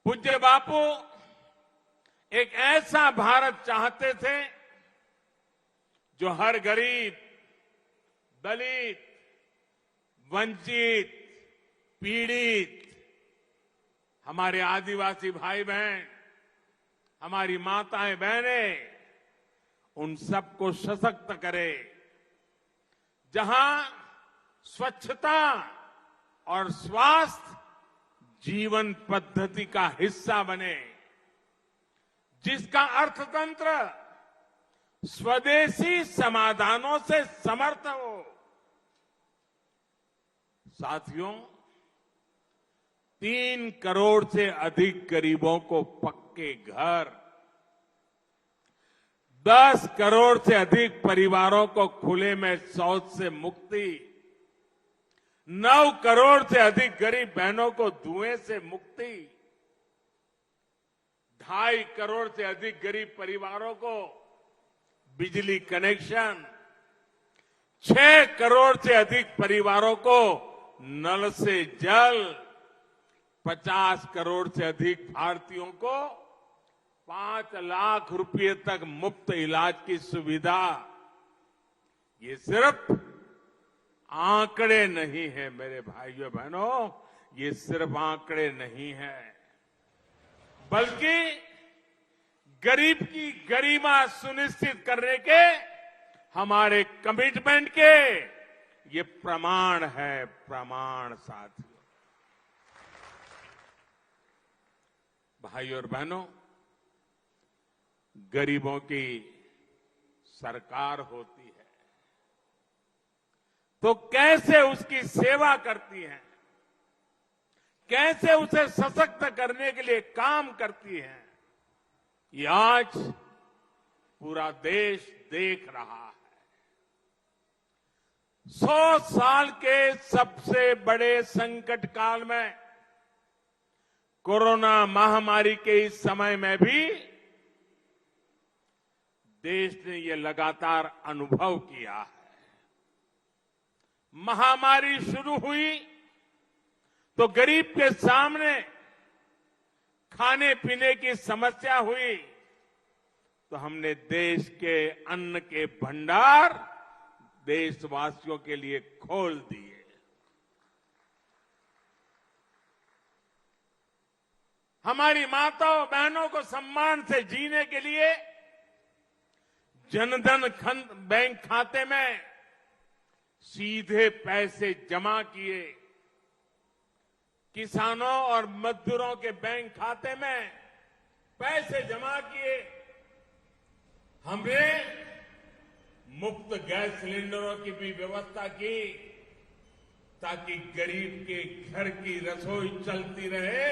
पूज्य बापू एक ऐसा भारत चाहते थे जो हर गरीब, दलित, वंचित, पीड़ित, हमारे आदिवासी भाई बहन, हमारी माताएं बहनें, उन सबको सशक्त करे। जहां स्वच्छता और स्वास्थ्य जीवन पद्धति का हिस्सा बने, जिसका अर्थतंत्र स्वदेशी समाधानों से समर्थ हो। साथियों, 3 करोड़ से अधिक गरीबों को पक्के घर, 10 करोड़ से अधिक परिवारों को खुले में शौच से मुक्ति, 9 करोड़ से अधिक गरीब बहनों को धुएं से मुक्ति, 2.5 करोड़ से अधिक गरीब परिवारों को बिजली कनेक्शन, 6 करोड़ से अधिक परिवारों को नल से जल, 50 करोड़ से अधिक भारतीयों को 5 लाख रुपए तक मुफ्त इलाज की सुविधा। ये सिर्फ आंकड़े नहीं है मेरे भाइयों बहनों, ये सिर्फ आंकड़े नहीं है, बल्कि गरीब की गरिमा सुनिश्चित करने के हमारे कमिटमेंट के ये प्रमाण है, प्रमाण। साथियों, भाइयों और बहनों, गरीबों की सरकार होती है तो कैसे उसकी सेवा करती है, कैसे उसे सशक्त करने के लिए काम करती है, ये आज पूरा देश देख रहा है। 100 साल के सबसे बड़े संकट काल में, कोरोना महामारी के इस समय में भी देश ने ये लगातार अनुभव किया है। महामारी शुरू हुई तो गरीब के सामने खाने पीने की समस्या हुई तो हमने देश के अन्न के भंडार देशवासियों के लिए खोल दिए। हमारी माताओं बहनों को सम्मान से जीने के लिए जनधन बैंक खाते में सीधे पैसे जमा किए, किसानों और मजदूरों के बैंक खाते में पैसे जमा किए, हमने मुफ्त गैस सिलेंडरों की भी व्यवस्था की ताकि गरीब के घर की रसोई चलती रहे,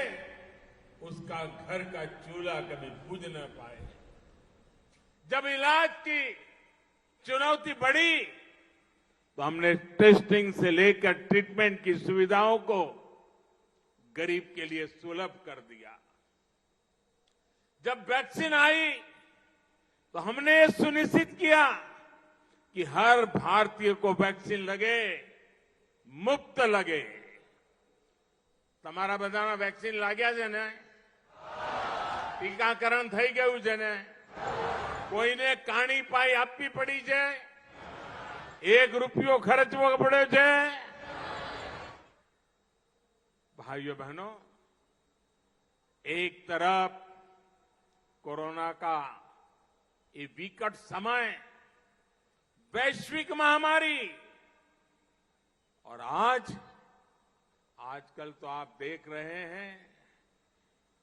उसका घर का चूल्हा कभी बुझ न पाए। जब इलाज की चुनौती बढ़ी तो हमने टेस्टिंग से लेकर ट्रीटमेंट की सुविधाओं को गरीब के लिए सुलभ कर दिया। जब वैक्सीन आई तो हमने ये सुनिश्चित किया कि हर भारतीय को वैक्सीन लगे, मुफ्त लगे। તમારા બધાના વેક્સિન લાગ્યા છે ને? ટીકાકરણ થઈ ગયું છે ને? કોઈને કાણી પાઈ આપવી પડી છે? 1 રૂપિયો ખર્ચવો પડ્યો છે? भाइयों बहनों, एक तरफ कोरोना का ये विकट समय, वैश्विक महामारी, और आजकल तो आप देख रहे हैं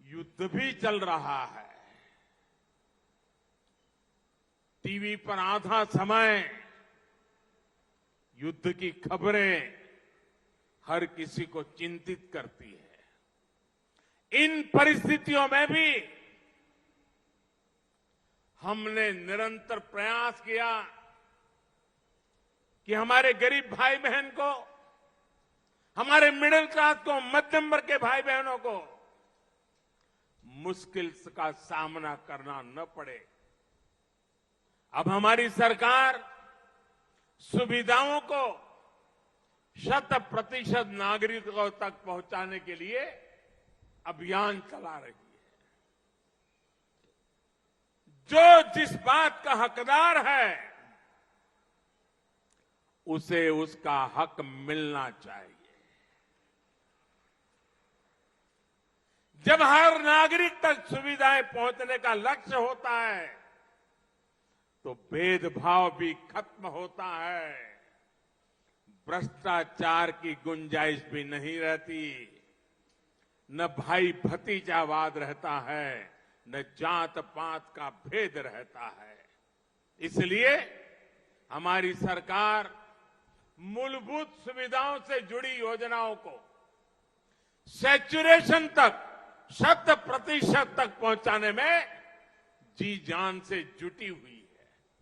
युद्ध भी चल रहा है। टीवी पर आधा समय युद्ध की खबरें हर किसी को चिंतित करती है। इन परिस्थितियों में भी हमने निरंतर प्रयास किया कि हमारे गरीब भाई बहन को, हमारे मिडिल क्लास को, मध्यम वर्ग के भाई बहनों को मुश्किल का सामना करना न पड़े। अब हमारी सरकार सुविधाओं को 100% नागरिकों तक पहुंचाने के लिए अभियान चला रही है। जो जिस बात का हकदार है उसे उसका हक मिलना चाहिए। जब हर नागरिक तक सुविधाएं पहुंचने का लक्ष्य होता है तो भेदभाव भी खत्म होता है, भ्रष्टाचार की गुंजाइश भी नहीं रहती, न भाई भतीजावाद रहता है, न जात पात का भेद रहता है। इसलिए हमारी सरकार मूलभूत सुविधाओं से जुड़ी योजनाओं को सैचुरेशन तक 100% तक पहुंचाने में जी जान से जुटी हुई है।